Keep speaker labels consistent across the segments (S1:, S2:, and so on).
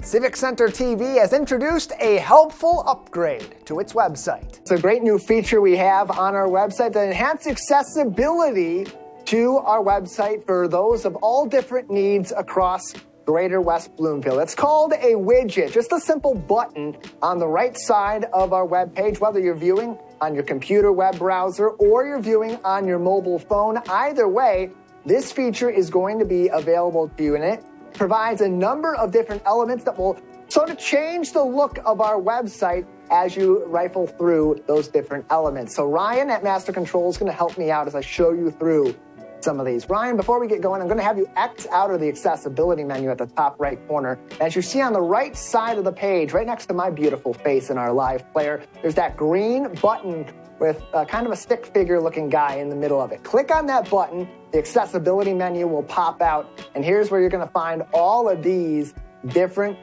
S1: Civic Center TV has introduced a helpful upgrade to its website. It's a great new feature we have on our website to enhance accessibility to our website for those of all different needs across Greater West Bloomfield. It's called a widget, just a simple button on the right side of our web page, whether you're viewing on your computer web browser or you're viewing on your mobile phone. Either way, this feature is going to be available to you, and it provides a number of different elements that will sort of change the look of our website as you rifle through those different elements. So Ryan at Master Control is going to help me out as I show you through some of these. Ryan, before we get going, I'm going to have you X out of the accessibility menu at the top right corner. As you see on the right side of the page, right next to my beautiful face in our live player, there's that green button with kind of a stick figure looking guy in the middle of it. Click on that button, the accessibility menu will pop out, and here's where you're going to find all of these different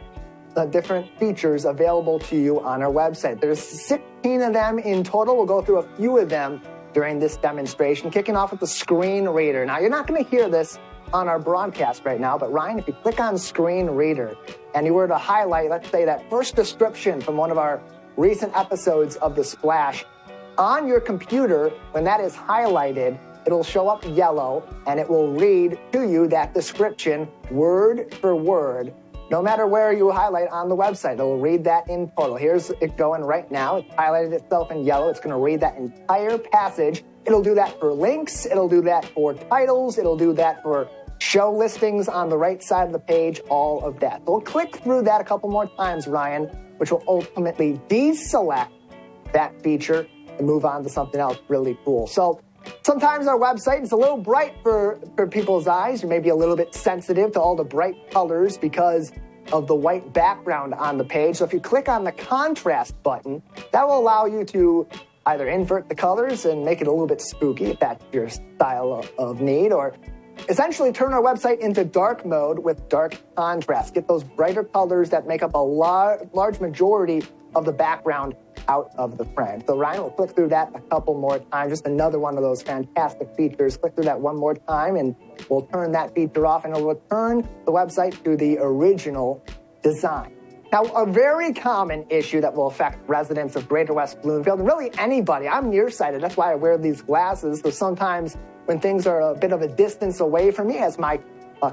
S1: features available to you on our website. There's 16 of them in total. We'll go through a few of them during this demonstration, kicking off with the screen reader. Now, you're not going to hear this on our broadcast right now, but Ryan, if you click on screen reader and you were to highlight, let's say, that first description from one of our recent episodes of The Splash, on your computer, when that is highlighted, it'll show up yellow and it will read to you that description word for word, no matter where you highlight on the website. It'll read that in total. Here's it going right now. It's highlighted itself in yellow. It's going to read that entire passage. It'll do that for links. It'll do that for titles. It'll do that for show listings on the right side of the page, all of that. So we'll click through that a couple more times, Ryan, which will ultimately deselect that feature and move on to something else really cool. So sometimes our website is a little bright for people's eyes. You may be a little bit sensitive to all the bright colors because of the white background on the page. So if you click on the contrast button, that will allow you to either invert the colors and make it a little bit spooky if that's your style of need, or essentially turn our website into dark mode with dark contrast. Get those brighter colors that make up a large majority of the background out of the frame. So Ryan will click through that a couple more times. Just another one of those fantastic features. Click through that one more time and we'll turn that feature off and it'll return the website to the original design. Now, a very common issue that will affect residents of Greater West Bloomfield, and really anybody, I'm nearsighted, that's why I wear these glasses, so sometimes when things are a bit of a distance away from me, as my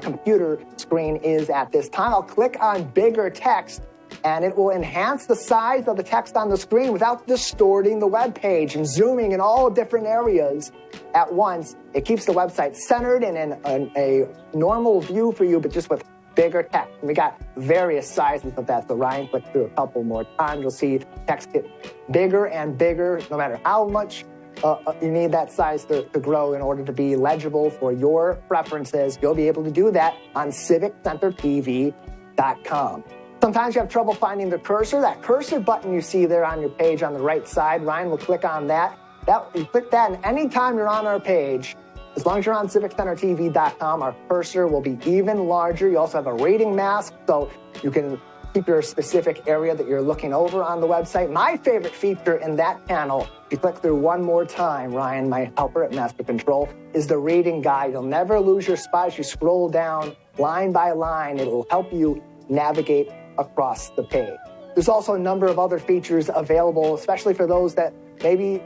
S1: computer screen is at this time, I'll click on bigger text and it will enhance the size of the text on the screen without distorting the web page and zooming in all different areas at once. It keeps the website centered and in a normal view for you, but just with bigger text. And we got various sizes of that. So Ryan, click through a couple more times. You'll see text get bigger and bigger, no matter how much you need that size to grow in order to be legible for your preferences. You'll be able to do that on civiccentertv.com. Sometimes you have trouble finding the cursor. That cursor button you see there on your page on the right side, Ryan will click on that. You click that, and anytime you're on our page, as long as you're on civiccentertv.com, our cursor will be even larger. You also have a reading mask, so you can keep your specific area that you're looking over on the website. My favorite feature in that panel, if you click through one more time, Ryan, my helper at Master Control, is the reading guide. You'll never lose your spot as you scroll down line by line. It'll help you navigate across the page. There's also a number of other features available, especially for those that may be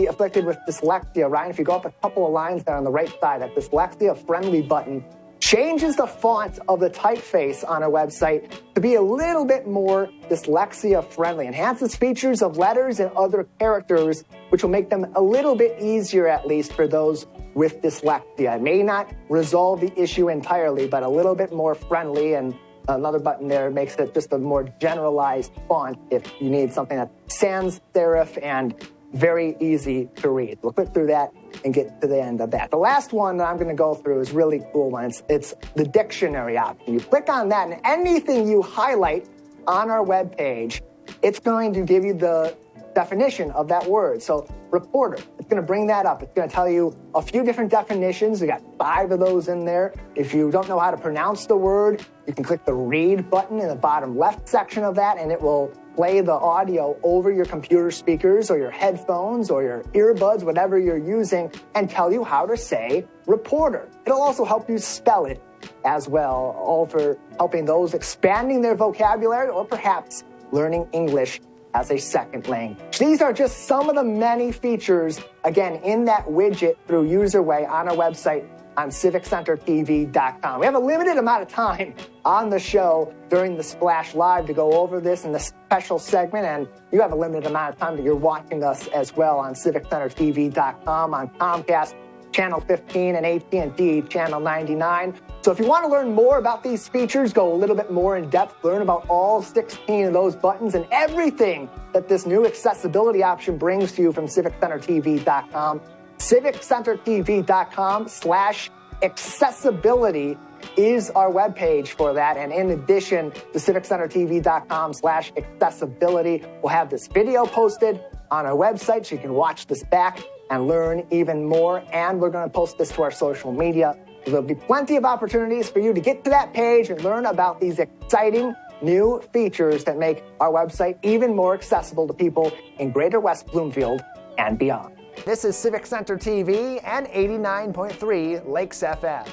S1: afflicted with dyslexia. Ryan, if you go up a couple of lines there on the right side, that dyslexia-friendly button changes the font of the typeface on our website to be a little bit more dyslexia-friendly, enhances features of letters and other characters, which will make them a little bit easier, at least for those with dyslexia. It may not resolve the issue entirely, but a little bit more friendly, and another button there makes it just a more generalized font if you need something that's sans serif and very easy to read. We'll click through that and get to the end of that. The last one that I'm going to go through is a really cool one. It's the dictionary option. You click on that, and anything you highlight on our web page, it's going to give you the definition of that word. So reporter, it's going to bring that up. It's going to tell you a few different definitions. We got 5 of those in there. If you don't know how to pronounce the word, you can click the read button in the bottom left section of that, and it will play the audio over your computer speakers or your headphones or your earbuds, whatever you're using, and tell you how to say reporter. It'll also help you spell it as well, all for helping those expanding their vocabulary or perhaps learning English as a second language. These are just some of the many features, again, in that widget through UserWay on our website on civiccentertv.com. We have a limited amount of time on the show during the Splash Live to go over this in the special segment, and you have a limited amount of time that you're watching us as well on civiccentertv.com, on Comcast Channel 15 and AT&T Channel 99. So if you want to learn more about these features, go a little bit more in depth, learn about all 16 of those buttons and everything that this new accessibility option brings to you from civiccentertv.com. civiccentertv.com/accessibility is our webpage for that. And in addition to civiccentertv.com/accessibility, we'll have this video posted on our website so you can watch this back and learn even more. And we're going to post this to our social media. There'll be plenty of opportunities for you to get to that page and learn about these exciting new features that make our website even more accessible to people in Greater West Bloomfield and beyond. This is Civic Center TV and 89.3 Lakes FM.